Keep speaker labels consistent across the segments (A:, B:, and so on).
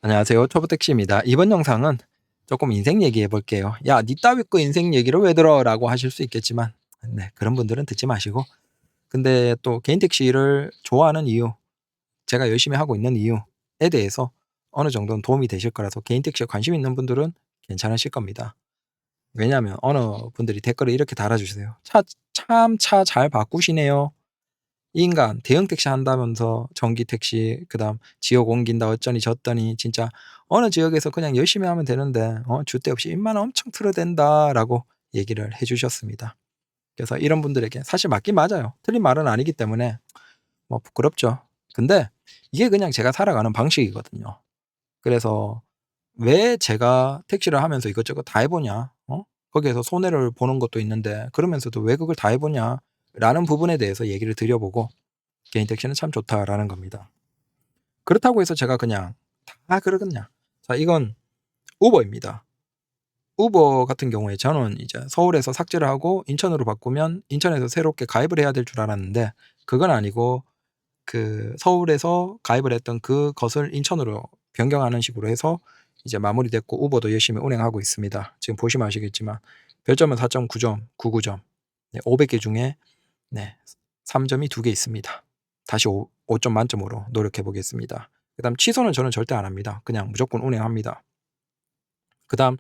A: 안녕하세요. 초보택시입니다. 이번 영상은 조금 인생 얘기해 볼게요. 야, 니 따위 거 인생 얘기를 왜 들어? 라고 하실 수 있겠지만, 네, 그런 분들은 듣지 마시고. 근데 또 개인 택시를 좋아하는 이유, 제가 열심히 하고 있는 이유에 대해서 어느 정도는 도움이 되실 거라서 개인 택시에 관심 있는 분들은 괜찮으실 겁니다. 왜냐하면 어느 분들이 댓글을 이렇게 달아주세요. 참 차 잘 바꾸시네요. 이 인간 대형 택시 한다면서 전기 택시 그다음 지역 옮긴다 어쩌니 저쩌니 진짜 어느 지역에서 그냥 열심히 하면 되는데 줏대 없이 입만 엄청 틀어댄다라고 얘기를 해 주셨습니다. 그래서 이런 분들에게 사실 맞긴 맞아요. 틀린 말은 아니기 때문에 뭐 부끄럽죠. 근데 이게 그냥 제가 살아가는 방식이거든요. 그래서 왜 제가 택시를 하면서 이것저것 다 해 보냐? 거기에서 손해를 보는 것도 있는데 그러면서도 왜 그걸 다 해 보냐라는 부분에 대해서 얘기를 드려 보고 '개인 택시는 참 좋다.'라는 겁니다. 그렇다고 해서 제가 그냥 다 그러겠냐. 자, 이건 우버입니다. 우버 같은 경우에 저는 이제 서울에서 삭제를 하고 인천으로 바꾸면 인천에서 새롭게 가입을 해야 될 줄 알았는데 그건 아니고 그 서울에서 가입을 했던 그것을 인천으로 변경하는 식으로 해서 이제 마무리됐고 우버도 열심히 운행하고 있습니다. 지금 보시면 아시겠지만 별점은 4.9점, 99점. 네, 500개 중에 네, 3점이 2개 있습니다. 다시 5점 만점으로 노력해 보겠습니다. 그다음 취소는 저는 절대 안 합니다. 그냥 무조건 운행합니다. 그다음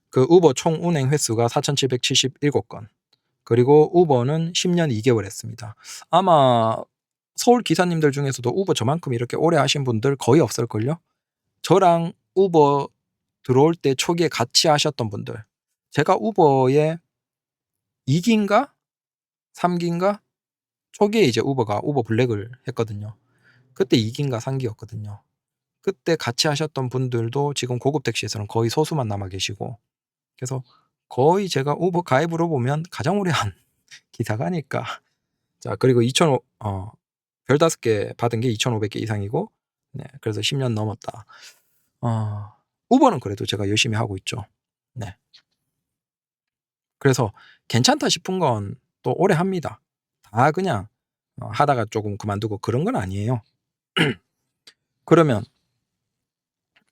A: 그 우버 총 운행 횟수가 4,777건. 그리고 우버는 10년 2개월 했습니다. 아마 서울 기사님들 중에서도 우버 저만큼 이렇게 오래 하신 분들 거의 없을걸요? 저랑 우버 들어올 때 초기에 같이 하셨던 분들. 제가 우버에 2기인가 3기인가 초기에 이제 우버가 우버 블랙을 했거든요. 그때 2기인가 3기였거든요. 그때 같이 하셨던 분들도 지금 고급 택시에서는 거의 소수만 남아 계시고 그래서 거의 제가 우버 가입으로 보면 가장 오래 한 기사가 아닐까. 자, 그리고 2,500 별 5개 받은 게 2,500개 이상이고 네, 그래서 10년 넘었다. 우버는 그래도 제가 열심히 하고 있죠. 네. 그래서 괜찮다 싶은 건 또 오래 합니다. 다 그냥 하다가 조금 그만두고 그런 건 아니에요. 그러면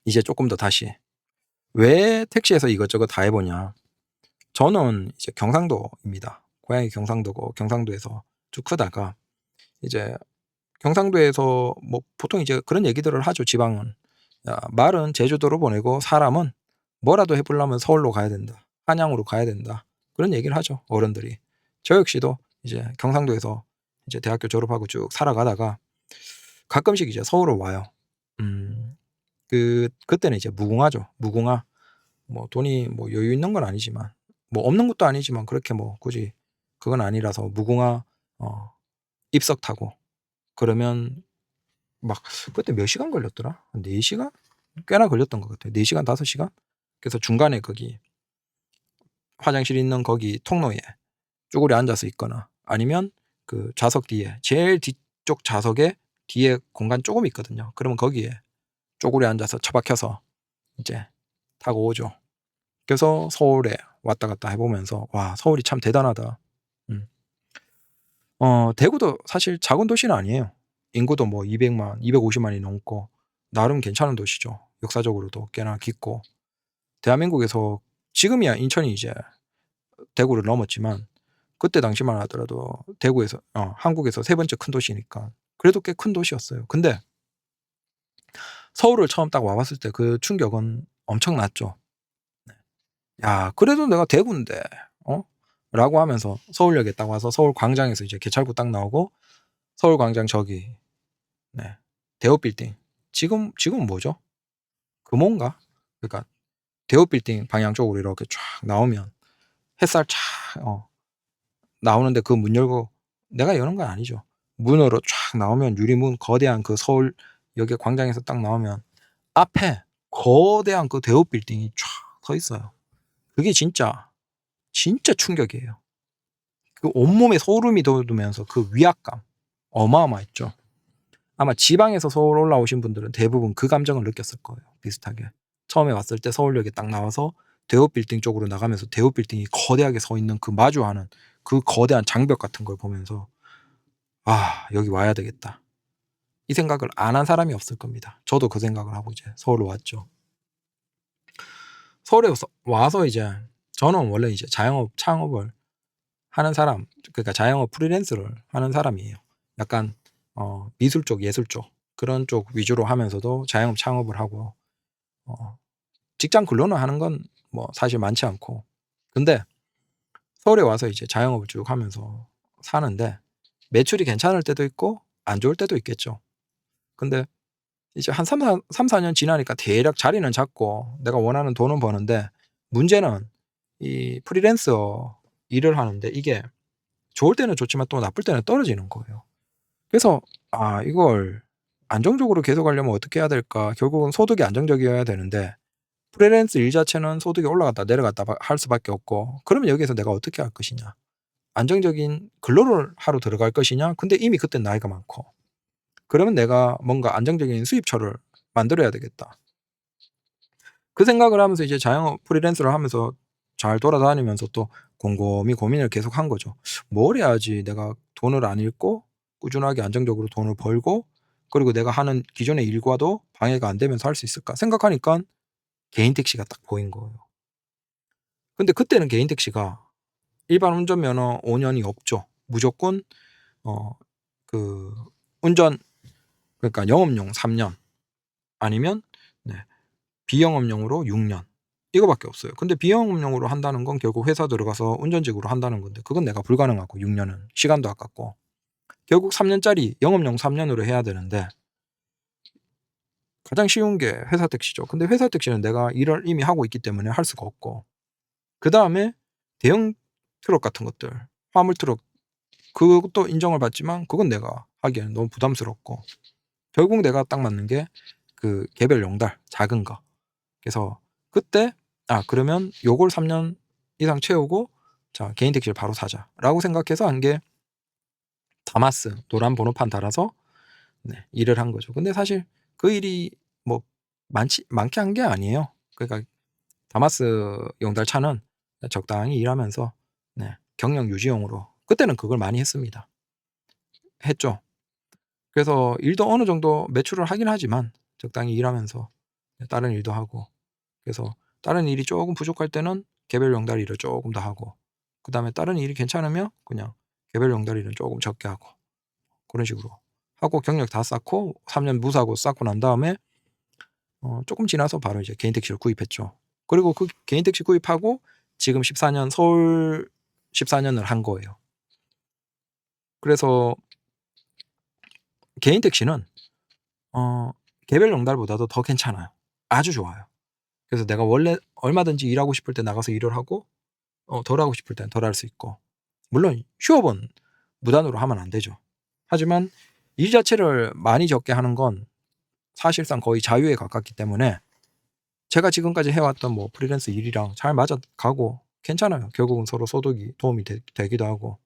A: 이제 조금 더 다시 왜 택시에서 이것저것 다 해 보냐. 저는 이제 경상도입니다. 고향이 경상도고 경상도에서 쭉 크다가 이제 경상도에서 뭐 보통 이제 그런 얘기들을 하죠, 지방은. 야, 말은 제주도로 보내고 사람은 뭐라도 해 보려면 서울로 가야 된다. 한양으로 가야 된다. 그런 얘기를 하죠, 어른들이. 저 역시도 이제 경상도에서 이제 대학교 졸업하고 쭉 살아가다가 가끔씩 이제 서울을 와요. 그때는 이제 무궁화죠. 무궁화. 뭐 돈이 뭐 여유 있는 건 아니지만 뭐 없는 것도 아니지만 그렇게 뭐 굳이 그건 아니라서 무궁화 입석 타고 그러면 막 그때 몇 시간 걸렸더라? 한 4시간? 꽤나 걸렸던 것 같아요. 4시간, 5시간? 그래서 중간에 거기 화장실 있는 거기 통로에 쭈그려 앉아서 있거나 아니면 그 좌석 뒤에 제일 뒤쪽 좌석에 뒤에 공간 조금 있거든요. 그러면 거기에 쪼그려 앉아서 처박혀서 이제 타고 오죠. 그래서 서울에 왔다 갔다 해 보면서 '와, 서울이 참 대단하다.' 음. 대구도 사실 작은 도시는 아니에요. 인구도 뭐 200만, 250만이 넘고 나름 괜찮은 도시죠. 역사적으로도 꽤나 깊고. 대한민국에서 지금이야 인천이 이제 대구를 넘었지만 그때 당시만 하더라도 대구에서 한국에서 3번째 큰 도시니까 그래도 꽤 큰 도시였어요. 근데 서울을 처음 딱 와 봤을 때 그 충격은 엄청났죠. 네. '야, 그래도 내가 대구인데.' 어? 라고 하면서 서울역에 딱 와서 서울 광장에서 이제 개찰구 딱 나오고 서울 광장 저기 네, 대우 빌딩. 지금은 뭐죠? 금호인가? 그러니까 대우 빌딩 방향 쪽으로 이렇게 쫙 나오면 햇살 쫙 나오는데 그 문 열고 내가 여는 건 아니죠. 문으로 쫙 나오면 유리문 거대한 그 서울역의 광장에서 딱 나오면 앞에 거대한 그 대우 빌딩이 쫙 서 있어요. 그게 진짜 충격이에요. 그 온몸에 소름이 돋으면서 그 위압감 어마어마했죠. 아마 지방에서 서울 올라오신 분들은 대부분 그 감정을 느꼈을 거예요, 비슷하게. 처음에 왔을 때 서울역에 딱 나와서 대우 빌딩 쪽으로 나가면서 대우 빌딩이 거대하게 서 있는 그 마주하는 그 거대한 장벽 같은 걸 보면서 '아, 여기 와야 되겠다.' 이 생각을 안 한 사람이 없을 겁니다. 저도 그 생각을 하고 이제 서울로 왔죠. 서울에 와서 이제 저는 원래 이제 자영업 창업을 하는 사람, 그러니까 자영업 프리랜서를 하는 사람이에요. 약간 미술 쪽, 예술 쪽 그런 쪽 위주로 하면서도 자영업 창업을 하고 직장 근로는 하는 건 뭐 사실 많지 않고, 근데 서울에 와서 이제 자영업을 쭉 하면서 사는데 매출이 괜찮을 때도 있고 안 좋을 때도 있겠죠. 근데 이제 한 3-4년 지나니까 대략 자리는 잡고 내가 원하는 돈은 버는데, 문제는 이 프리랜서 일을 하는데 이게 좋을 때는 좋지만 또 나쁠 때는 떨어지는 거예요. 그래서 이걸 안정적으로 계속 하려면 어떻게 해야 될까? 결국은 소득이 안정적이어야 되는데 프리랜서 일 자체는 소득이 올라갔다 내려갔다 할 수밖에 없고, 그러면 여기에서 내가 어떻게 할 것이냐? 안정적인 근로를 하러 들어갈 것이냐? 근데 이미 그땐 나이가 많고. 그러면 내가 뭔가 안정적인 수입처를 만들어야 되겠다. 그 생각을 하면서 이제 자영업 프리랜서를 하면서 잘 돌아다니면서 또 곰곰이 고민을 계속한 거죠. '뭘 해야지 내가 돈을 안 잃고 꾸준하게 안정적으로 돈을 벌고, 그리고 내가 하는 기존의 일과도 방해가 안 되면서 할 수 있을까?' 생각하니깐 개인 택시가 딱 보인 거예요. 근데 그때는 개인 택시가 일반 운전면허 5 년이 없죠. 무조건 어 그 운전, 그러니까 영업용 3 년, 아니면 네 비영업용으로 6 년, 이거밖에 없어요. 근데 비영업용으로 한다는 건 결국 회사 들어가서 운전직으로 한다는 건데 그건 내가 불가능하고, 6 년은 시간도 아깝고 결국 3 년짜리 영업용 3 년으로 해야 되는데, 가장 쉬운 게 회사 택시죠. 근데 회사 택시는 내가 일을 이미 하고 있기 때문에 할 수가 없고, 그다음에 대형 트럭 같은 것들, 화물 트럭, 그것도 인정을 받지만 그건 내가 하기에는 너무 부담스럽고, 결국 내가 딱 맞는 게 그 개별 용달 작은 거. 그래서 그때 그러면 요걸 3 년 이상 채우고 자 개인 택시를 바로 사자라고 생각해서 한 게 다마스 노란 번호판 달아서 일을 한 거죠. 근데 사실 그 일이 뭐 많게 한 게 아니에요. 그러니까 다마스 용달차는 적당히 일하면서 경력 유지용으로 그때는 그걸 많이 했죠. 그래서 일도 어느 정도 매출을 하긴 하지만 적당히 일하면서 다른 일도 하고, 그래서 다른 일이 쪼금 부족할 때는 개별 용달 일을 쪼금 더 하고, 그다음에 다른 일이 괜찮으면 그냥 개별 용달 일은 쪼금 적게 하고, 그런 식으로 하고 경력 다 쌓고 3년 무사고 쌓고 난 다음에 쪼끔 지나서 바로 이제 개인 택시를 구입했죠. 그리고 그 개인 택시 구입하고 지금 14년 서울 14년을 한 거예요. 그래서 개인 택시는 개별 용달보다도 더 괜찮아요. 아주 좋아요. 그래서 내가 원래 얼마든지 일하고 싶을 때 나가서 일을 하고 덜 하고 싶을 때는 덜 할 수 있고, 물론 휴업은 무단으로 하면 안 되죠. 하지만 일 자체를 많이 적게 하는 건 사실상 거의 자유에 가깝기 때문에 제가 지금까지 해왔던 뭐 프리랜서 일이랑 잘 맞아가고 괜찮아요. 결국은 서로 소득이 도움이 되기도 하고.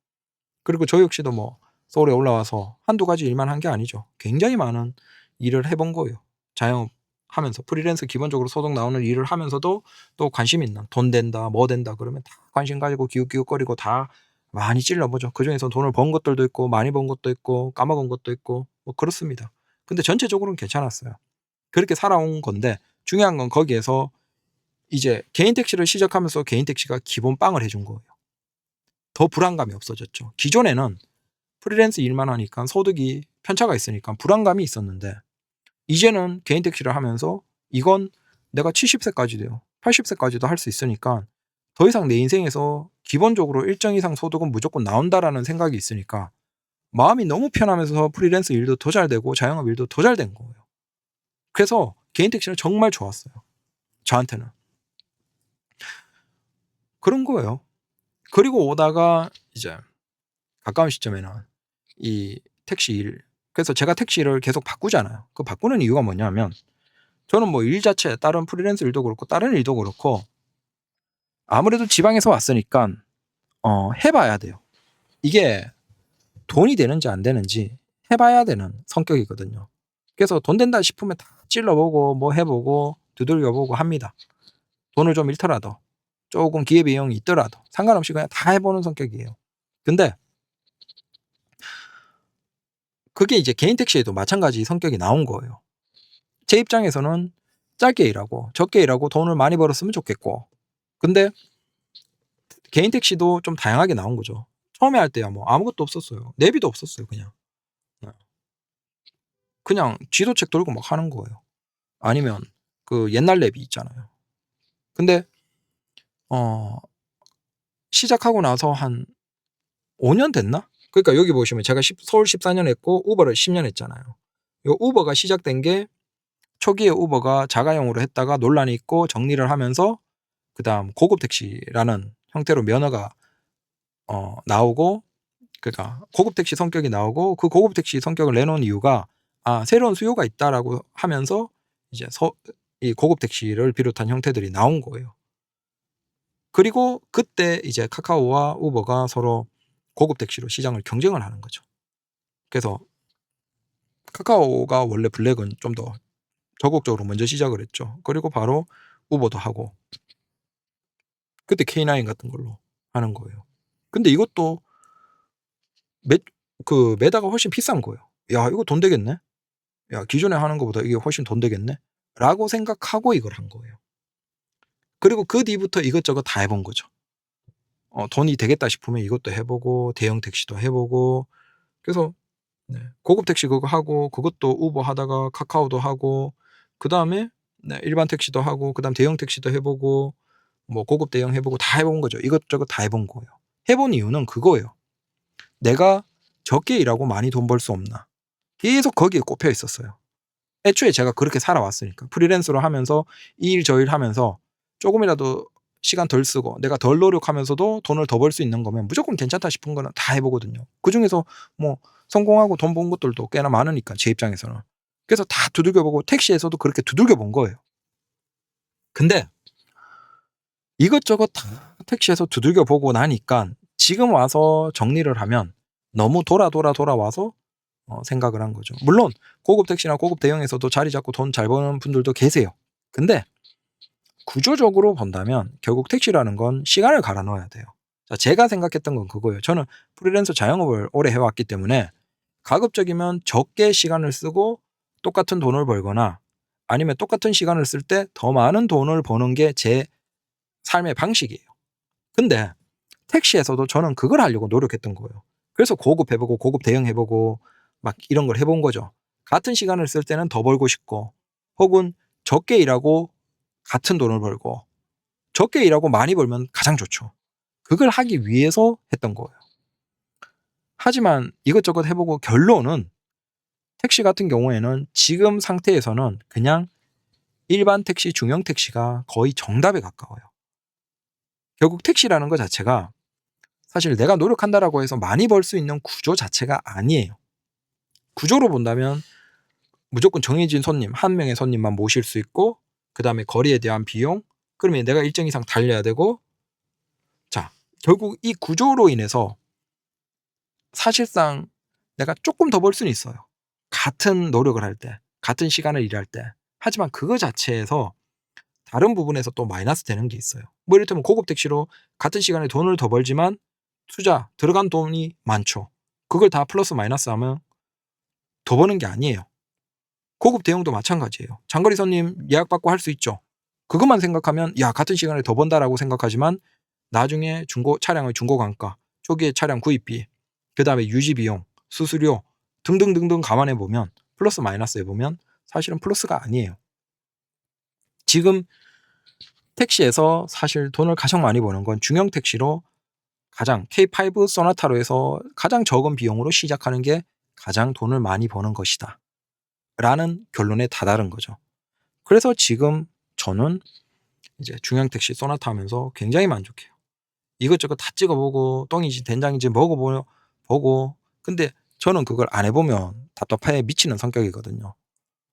A: 그리고 저 역시도 뭐 서울에 올라와서 한두 가지 일만 한 게 아니죠. 굉장히 많은 일을 해본 거예요. 자영업하면서 프리랜서 기본적으로 소득 나오는 일을 하면서도 또 관심 있는, 돈 된다 뭐 된다 그러면 다 관심 가지고 기웃기웃거리고 다 많이 찔러보죠. 그중에서 돈을 번 것들도 있고 많이 번 것도 있고 까먹은 것도 있고 뭐 그렇습니다. 근데 전체적으로는 괜찮았어요. 그렇게 살아온 건데, 중요한 건 거기에서 이제 개인 택시를 시작하면서 개인 택시가 기본 빵을 해준 거예요. 더 불안감이 없어졌죠. 기존에는 프리랜서 일만 하니까 소득이 편차가 있으니까 불안감이 있었는데, 이제는 개인 택시를 하면서 이건 내가 70 세까지도요, 80 세까지도 할 수 있으니까 더 이상 내 인생에서 기본적으로 일정 이상 소득은 무조건 나온다라는 생각이 있으니까 마음이 너무 편하면서 프리랜서 일도 더 잘 되고 자영업 일도 더 잘 된 거예요. 그래서 개인 택시는 정말 좋았어요, 저한테는. 그런 거예요. 그리고 오다가 이제 가까운 시점에는 이 택시 일, 그래서 제가 택시를 계속 바꾸잖아요. 그 바꾸는 이유가 뭐냐면, 저는 뭐 일 자체 다른 프리랜서 일도 그렇고 다른 일도 그렇고 아무래도 지방에서 왔으니깐 해 봐야 돼요. 이게 돈이 되는지 안 되는지 해 봐야 되는 성격이거든요. 그래서 돈 된다 싶으면 다 찔러 보고 뭐 해 보고 두들겨 보고 합니다. 돈을 좀 잃더라도 쪼금 기회비용이 있더라도 상관없이 그냥 다 해 보는 성격이에요. 근데 그게 이제 개인 택시에도 마찬가지 성격이 나온 거예요. 제 입장에서는 짧게 일하고 적게 일하고 돈을 많이 벌었으면 좋겠고, 근데 개인 택시도 좀 다양하게 나온 거죠. 처음에 할 때야 뭐 아무것도 없었어요. 내비도 없었어요 그냥. 네. 그냥 지도책 들고 막 하는 거예요. 아니면 그 옛날 내비 있잖아요. 근데 어 시작하고 나서 한 5년 됐나? 그러니까 여기 보시면 제가 서울 14년 했고 우버를 10년 했잖아요. 요 우버가 시작된 게 초기에 우버가 자가용으로 했다가 논란이 있고 정리를 하면서 그다음 고급 택시라는 형태로 면허가 나오고, 그러니까 고급 택시 성격이 나오고, 그 고급 택시 성격을 내놓은 이유가 새로운 수요가 있다라고 하면서 이제 이 고급 택시를 비롯한 형태들이 나온 거예요. 그리고 그때 이제 카카오와 우버가 서로 고급 택시로 시장을 경쟁을 하는 거죠. 그래서 카카오가 원래 블랙은 좀 더 적극적으로 먼저 시작을 했죠. 그리고 바로 우버도 하고, 그때 K9 같은 걸로 하는 거예요. 근데 이것도 메다가 훨씬 비싼 거예요. 야, 이거 돈 되겠네? 야, 기존에 하는 것보다 이게 훨씬 돈 되겠네? 라고 생각하고 이걸 한 거예요. 그리고 그 뒤부터 이것저것 다 해본 거죠. 돈이 되겠다 싶으면 이것도 해보고, 대형 택시도 해보고, 그래서 네, 고급 택시 그거 하고, 그것도 우버 하다가 카카오도 하고, 그 다음에 일반 택시도 하고, 그 다음 대형 택시도 해보고, 뭐 고급 대형 해보고 다 해본 거죠. 이것저것 다 해본 거예요. 해본 이유는 그거예요. 내가 적게 일하고 많이 돈 벌 수 없나. 계속 거기에 꼽혀 있었어요. 애초에 제가 그렇게 살아왔으니까. 프리랜서로 하면서 이 일 저 일 하면서 조금이라도 시간 덜 쓰고 내가 덜 노력하면서도 돈을 더 벌 수 있는 거면 무조건 괜찮다 싶은 거는 다 해보거든요. 그중에서 뭐 성공하고 돈 번 것들도 꽤나 많으니까 제 입장에서는. 그래서 다 두들겨보고 택시에서도 그렇게 두들겨본 거예요. 근데 이것저것 다 택시에서 두들겨보고 나니까 지금 와서 정리를 하면 너무 돌아와서 생각을 한 거죠. 물론 고급 택시나 고급 대형에서도 자리 잡고 돈 잘 버는 분들도 계세요. 근데 구조적으로 본다면 결국 택시라는 건 시간을 갈아 넣어야 돼요. 자, 제가 생각했던 건 그거예요. 저는 프리랜서 자영업을 오래 해왔기 때문에 가급적이면 적게 시간을 쓰고 똑같은 돈을 벌거나, 아니면 똑같은 시간을 쓸 때 더 많은 돈을 버는 게 제 삶의 방식이에요. 근데 택시에서도 저는 그걸 하려고 노력했던 거예요. 그래서 고급 해보고 고급 대형 해보고 막 이런 걸 해본 거죠. 같은 시간을 쓸 때는 더 벌고 싶고, 혹은 적게 일하고 같은 돈을 벌고, 적게 일하고 많이 벌면 가장 좋죠. 그걸 하기 위해서 했던 거예요. 하지만 이것저것 해보고 결론은 택시 같은 경우에는 지금 상태에서는 그냥 일반 택시, 중형 택시가 거의 정답에 가까워요. 결국 택시라는 것 자체가 사실 내가 노력한다라고 해서 많이 벌 수 있는 구조 자체가 아니에요. 구조로 본다면 무조건 정해진 손님, 한 명의 손님만 모실 수 있고, 그 다음에 거리에 대한 비용, 그러면 내가 일정 이상 달려야 되고, 자, 결국 이 구조로 인해서 사실상 내가 조금 더 벌 수는 있어요. 같은 노력을 할 때, 같은 시간을 일할 때. 하지만 그거 자체에서 다른 부분에서 또 마이너스 되는 게 있어요. 뭐 이를테면 고급 택시로 같은 시간에 돈을 더 벌지만 들어간 돈이 많죠. 그걸 다 플러스 마이너스 하면 더 버는 게 아니에요. 고급 대형도 마찬가지예요. 장거리 손님 예약받고 할 수 있죠. 그것만 생각하면 야, 같은 시간에 더 번다라고 생각하지만 나중에 차량의 중고 감가, 초기에 차량 구입비, 그 다음에 유지 비용, 수수료 등등등등 감안해 보면, 플러스 마이너스 해보면 사실은 플러스가 아니에요. 지금 택시에서 사실 돈을 가장 많이 버는 건 중형 택시로 가장 K5 소나타로 해서 가장 적은 비용으로 시작하는 게 가장 돈을 많이 버는 것이다 라는 결론에 다다른 거죠. 그래서 지금 저는 이제 중형 택시 소나타 하면서 굉장히 만족해요. 이것저것 다 찍어보고 똥인지 된장인지 먹어보고, 근데 저는 그걸 안 해보면 답답해 미치는 성격이거든요.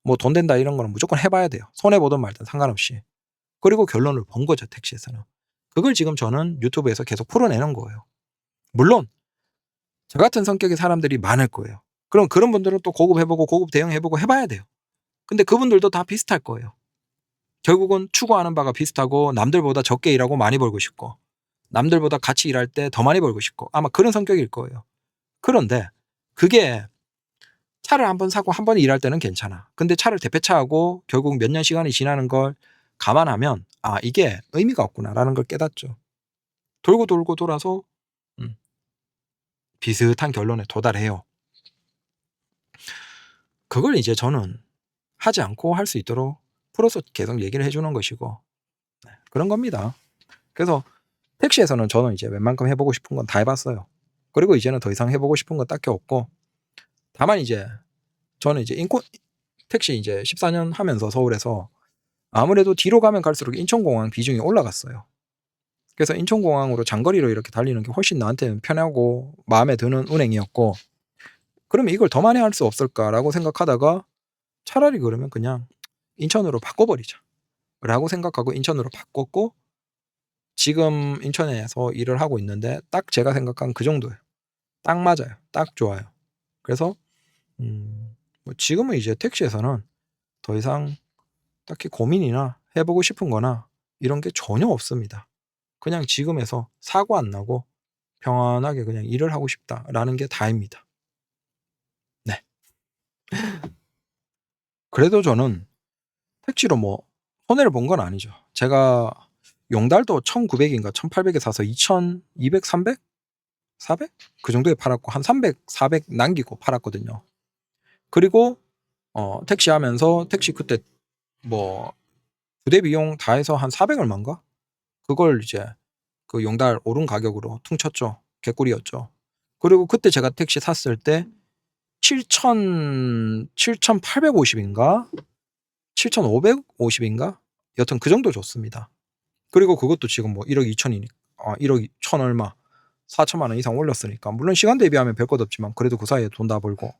A: 뭐 돈 된다 이런 거는 무조건 해봐야 돼요. 손해보든 말든 상관없이. 그리고 결론을 본 거죠, 택시에서는. 그걸 지금 저는 유튜브에서 계속 풀어내는 거예요. 물론 저 같은 성격의 사람들이 많을 거예요. 그럼 그런 분들은 또 고급 해보고 고급 대형 해보고 해봐야 돼요. 근데 그분들도 다 비슷할 거예요. 결국은 추구하는 바가 비슷하고, 남들보다 적게 일하고 많이 벌고 싶고, 남들보다 같이 일할 때 더 많이 벌고 싶고, 아마 그런 성격일 거예요. 그런데 그게 차를 한번 사고 한 번 일할 때는 괜찮아. 근데 차를 대폐차하고 결국 몇 년 시간이 지나는 걸 감안하면 이게 의미가 없구나라는 걸 깨닫죠. 돌고 돌고 돌아서 비슷한 결론에 도달해요. 그걸 이제 저는 하지 않고 할 수 있도록 풀어서 계속 얘기를 해주는 것이고 그런 겁니다. 그래서 택시에서는 저는 이제 웬만큼 해보고 싶은 건 다 해봤어요. 그리고 이제는 더 이상 해보고 싶은 건 딱히 없고, 다만 이제 저는 이제 택시 이제 14년 하면서 서울에서 아무래도 뒤로 가면 갈수록 인천공항 비중이 올라갔어요. 그래서 인천공항으로 장거리로 이렇게 달리는 게 훨씬 나한테는 편하고 마음에 드는 운행이었고, 그러면 이걸 더 많이 할 수 없을까라고 생각하다가 차라리 그러면 그냥 인천으로 바꿔버리자 라고 생각하고 인천으로 바꿨고, 지금 인천에서 일을 하고 있는데 딱 제가 생각한 그 정도예요. 딱 맞아요. 딱 좋아요. 그래서 뭐 지금은 이제 택시에서는 더 이상 딱히 고민이나 해보고 싶은 거나 이런 게 전혀 없습니다. 그냥 지금에서 사고 안 나고 평안하게 그냥 일을 하고 싶다라는 게 다입니다. 네. 그래도 저는 택시로 뭐 손해를 본 건 아니죠. 제가 용달도 1900인가 1800에 사서 2200, 300? 400? 그 정도에 팔았고 한 300, 400 남기고 팔았거든요. 그리고 택시 하면서 택시 그때 뭐 부대 비용 다 해서 한 400 얼마인가? 그걸 이제 그 용달 오른 가격으로 퉁쳤죠. 개꿀이었죠. 그리고 그때 제가 택시 샀을 때 7,850인가? 7,550인가? 여튼 그 정도 줬습니다. 그리고 그것도 지금 뭐 1억 2천이니까 1억 1천 얼마 4천만 원 이상 올렸으니까 물론 시간 대비하면 별 것 없지만 그래도 그 사이에 돈 다 벌고,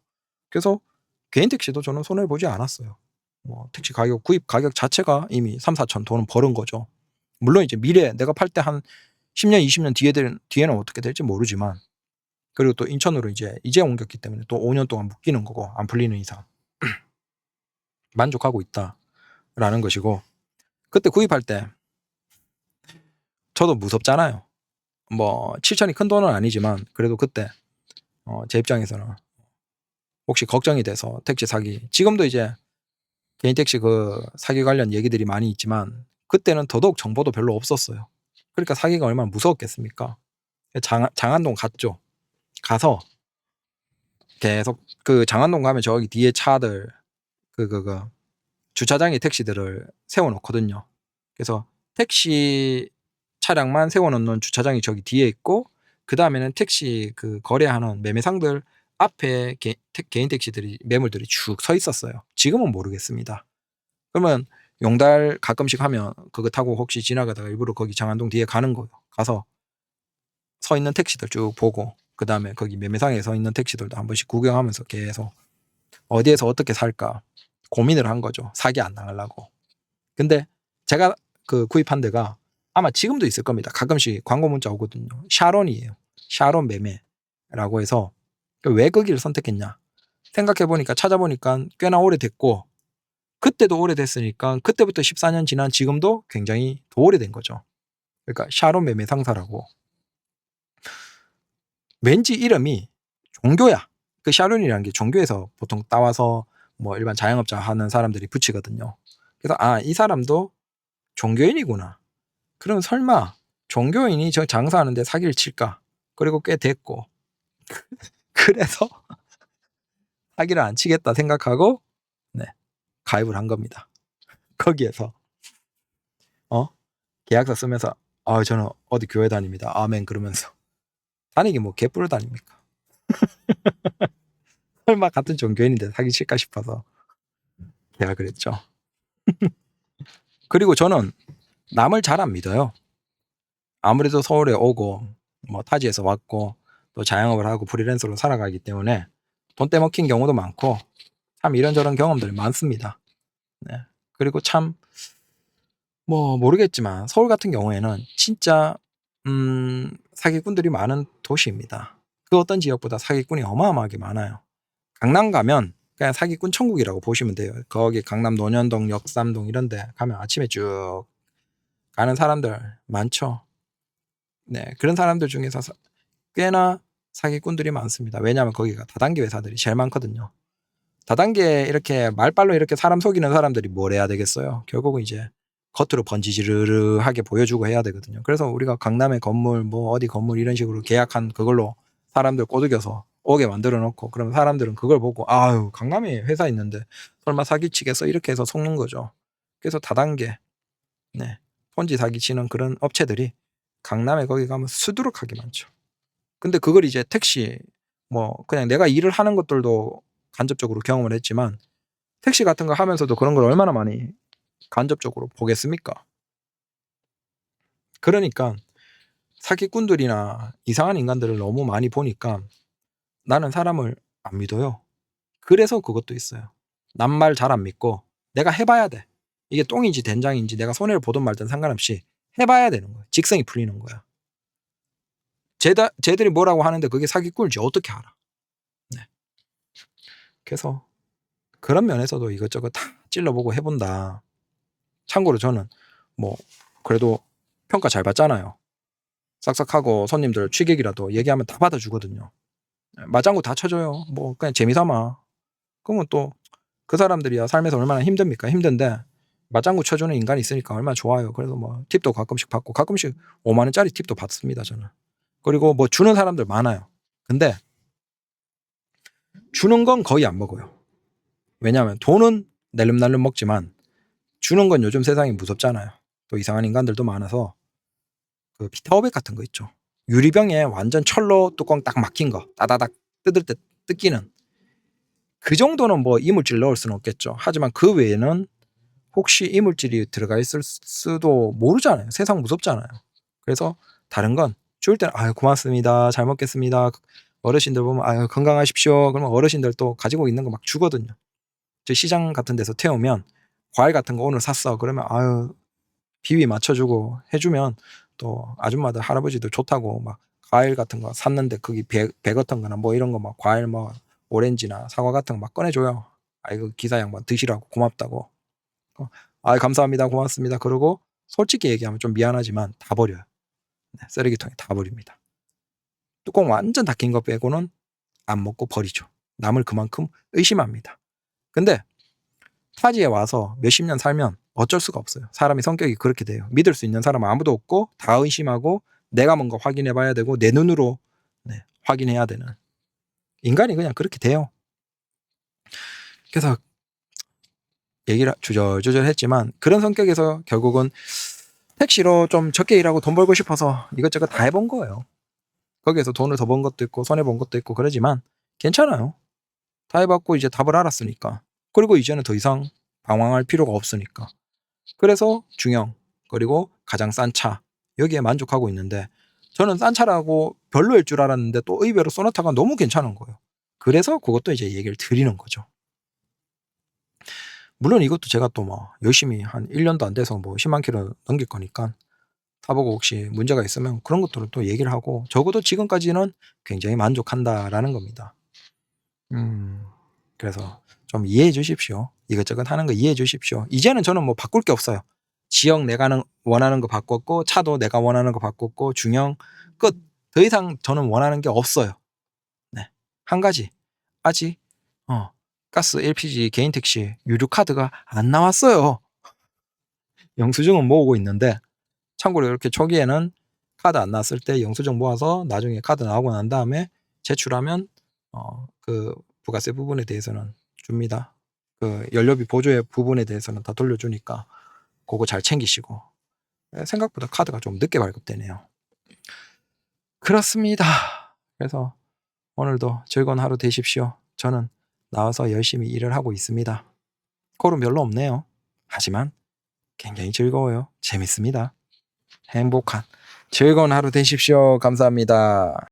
A: 그래서 개인 택시도 저는 손해를 보지 않았어요. 뭐 택시 가격 구입 가격 자체가 이미 3, 4천 돈은 버는 거죠. 물론 이제 미래 내가 팔 때 한 10년 20년 뒤에는 어떻게 될지 모르지만, 그리고 또 인천으로 이제 옮겼기 때문에 또 5년 동안 묶이는 거고 안 풀리는 이상 만족하고 있다라는 것이고, 그때 구입할 때 저도 무섭잖아요. 뭐 7천이 큰 돈은 아니지만 그래도 그때 제 입장에서는 혹시 걱정이 돼서 택시 사기, 지금도 이제 개인 택시 그 사기 관련 얘기들이 많이 있지만 그때는 더더욱 정보도 별로 없었어요. 그러니까 사기가 얼마나 무서웠겠습니까? 장안동 갔죠. 가서 계속 그 장안동 가면 저기 뒤에 차들 그 주차장에 택시들을 세워놓거든요. 그래서 택시 차량만 세워놓는 주차장이 저기 뒤에 있고, 그 다음에는 택시 그 거래하는 매매상들 앞에 개인 택시들이 매물들이 쭉 서 있었어요. 지금은 모르겠습니다. 그러면 용달 가끔씩 하면 그거 타고 혹시 지나가다가 일부러 거기 장안동 뒤에 가는 거예요. 가서 서 있는 택시들 쭉 보고, 그 다음에 거기 매매상에 서 있는 택시들도 한 번씩 구경하면서 계속 어디에서 어떻게 살까 고민을 한 거죠. 사기 안 당하려고. 근데 제가 그 구입한 데가 아마 지금도 있을 겁니다. 가끔씩 광고 문자 오거든요. 샤론이에요. 샤론 매매라고 해서 왜 거기를 선택했냐 생각해보니까 찾아보니까 꽤나 오래됐고, 그때도 오래됐으니까 그때부터 14년 지난 지금도 굉장히 더 오래된 거죠. 그러니까 샤론 매매 상사라고. 왠지 이름이 종교야. 그 샤론이라는 게 종교에서 보통 따와서 뭐 일반 자영업자 하는 사람들이 붙이거든요. 그래서 이 사람도 종교인이구나. 그럼 설마 종교인이 저 장사하는데 사기를 칠까? 그리고 꽤 됐고 그래서 사기를 안 치겠다 생각하고 가입을 한 겁니다. 거기에서 계약서 쓰면서 저는 어디 교회 다닙니다. 아멘 그러면서. 다니기 뭐 개뿔을 다닙니까? 설마 같은 종교인인데 사기 칠까 싶어서 계약을 했죠. 그리고 저는 남을 잘 안 믿어요. 아무래도 서울에 오고 뭐 타지에서 왔고 또 자영업을 하고 프리랜서로 살아가기 때문에 돈 떼먹힌 경우도 많고 참 이런저런 경험들이 많습니다. 네. 그리고 참 뭐 모르겠지만 서울 같은 경우에는 진짜 사기꾼들이 많은 도시입니다. 그 어떤 지역보다 사기꾼이 어마어마하게 많아요. 강남 가면 그냥 사기꾼 천국이라고 보시면 돼요. 거기 강남 논현동, 역삼동 이런 데 가면 아침에 쭉 가는 사람들 많죠. 네, 그런 사람들 중에서 꽤나 사기꾼들이 많습니다. 왜냐하면 거기가 다단계 회사들이 제일 많거든요. 다단계 이렇게 말빨로 이렇게 사람 속이는 사람들이 뭘 해야 되겠어요. 결국은 이제 겉으로 번지르르하게 보여주고 해야 되거든요. 그래서 우리가 강남의 건물 뭐 어디 건물 이런 식으로 계약한 그걸로 사람들 꼬드겨서 오게 만들어 놓고 그러면 사람들은 그걸 보고 아유 강남에 회사 있는데 설마 사기치겠어 이렇게 해서 속는 거죠. 그래서 다단계 네, 폰지 사기치는 그런 업체들이 강남에 거기 가면 수두룩하게 많죠. 근데 그걸 이제 택시 뭐 그냥 내가 일을 하는 것들도 간접적으로 경험을 했지만 택시 같은 거 하면서도 그런 걸 얼마나 많이 간접적으로 보겠습니까? 그러니까 사기꾼들이나 이상한 인간들을 너무 많이 보니까 나는 사람을 안 믿어요. 그래서 그것도 있어요. 남 말 잘 안 믿고 내가 해봐야 돼. 이게 똥인지 된장인지 내가 손해를 보든 말든 상관없이 해봐야 되는 거야. 직성이 풀리는 거야. 쟤들이 뭐라고 하는데 그게 사기꾼일지 어떻게 알아? 네. 그래서 그런 면에서도 이것저것 다 찔러보고 해본다. 참고로 저는 뭐 그래도 평가 잘 받잖아요. 싹싹하고 손님들 취객이라도 얘기하면 다 받아주거든요. 맞장구 다 쳐줘요. 뭐 그냥 재미삼아. 그러면 또 그 사람들이야 삶에서 얼마나 힘듭니까? 힘든데 맞장구 쳐주는 인간이 있으니까 얼마나 좋아요. 그래서 뭐 팁도 가끔씩 받고 가끔씩 5만 원짜리 팁도 받습니다. 저는. 그리고 뭐 주는 사람들 많아요. 근데 주는 건 거의 안 먹어요. 왜냐하면 돈은 날름날름 먹지만 주는 건 요즘 세상이 무섭잖아요. 또 이상한 인간들도 많아서 그 비타오백 같은 거 있죠. 유리병에 완전 철로 뚜껑 딱 막힌 거 따다닥 뜯을 때 뜯기는 그 정도는 뭐 이물질 넣을 수는 없겠죠. 하지만 그 외에는 혹시 이물질이 들어가 있을 수도 모르잖아요. 세상 무섭잖아요. 그래서 다른 건 줄 때는 아유 고맙습니다. 잘 먹겠습니다. 어르신들 보면 아유 건강하십시오. 그러면 어르신들 또 가지고 있는 거 막 주거든요. 저 시장 같은 데서 태우면 과일 같은 거 오늘 샀어. 그러면 아유 비위 맞춰주고 해주면 또 아줌마들 할아버지들 좋다고 막 과일 같은 거 샀는데 거기 배 같은 거나 뭐 이런 거 막 과일 뭐 오렌지나 사과 같은 거 막 꺼내줘요. 아이고 기사 양반 드시라고 고맙다고. 아 감사합니다 고맙습니다. 그러고 솔직히 얘기하면 좀 미안하지만 다 버려요. 네, 쓰레기통에 다 버립니다. 뚜껑 완전 닫힌 거 빼고는 안 먹고 버리죠. 남을 그만큼 의심합니다. 근데 타지에 와서 몇십 년 살면 어쩔 수가 없어요. 사람이 성격이 그렇게 돼요. 믿을 수 있는 사람은 아무도 없고 다 의심하고 내가 뭔가 확인해 봐야 되고 내 눈으로 네, 확인해야 되는 인간이 그냥 그렇게 돼요. 그래서 얘기를 주저주저 했지만 그런 성격에서 결국은 택시로 좀 적게 일하고 돈 벌고 싶어서 이것저것 다 해본 거예요. 거기에서 돈을 더 번 것도 있고 손해 본 것도 있고 그러지만 괜찮아요. 다 해봤고 이제 답을 알았으니까. 그리고 이제는 더 이상 방황할 필요가 없으니까. 그래서 중형 그리고 가장 싼 차 여기에 만족하고 있는데 저는 싼 차라고 별로일 줄 알았는데 또 의외로 소나타가 너무 괜찮은 거예요. 그래서 그것도 이제 얘기를 드리는 거죠. 물론 이것도 제가 또 뭐 열심히 한 1년도 안 돼서 뭐 10만 킬로 넘길 거니까 타보고 혹시 문제가 있으면 그런 것들을 또 얘기를 하고 적어도 지금까지는 굉장히 만족한다라는 겁니다. 그래서 좀 이해해 주십시오. 이것저것 하는 거 이해해 주십시오. 이제는 저는 뭐 바꿀 게 없어요. 지역 내가 원하는 거 바꿨고 차도 내가 원하는 거 바꿨고 중형 끝. 더 이상 저는 원하는 게 없어요. 네. 한 가지. 아직 가스, LPG, 개인 택시 유료 카드가 안 나왔어요. 영수증은 모으고 있는데 참고로 이렇게 초기에는 카드 안 나왔을 때 영수증 모아서 나중에 카드 나오고 난 다음에 제출하면 그 부가세 부분에 대해서는 줍니다. 그 연료비 보조의 부분에 대해서는 다 돌려주니까 그거 잘 챙기시고 생각보다 카드가 좀 늦게 발급되네요. 그렇습니다. 그래서 오늘도 즐거운 하루 되십시오. 저는 나와서 열심히 일을 하고 있습니다. 콜은 별로 없네요. 하지만 굉장히 즐거워요. 재밌습니다. 행복한 즐거운 하루 되십시오. 감사합니다.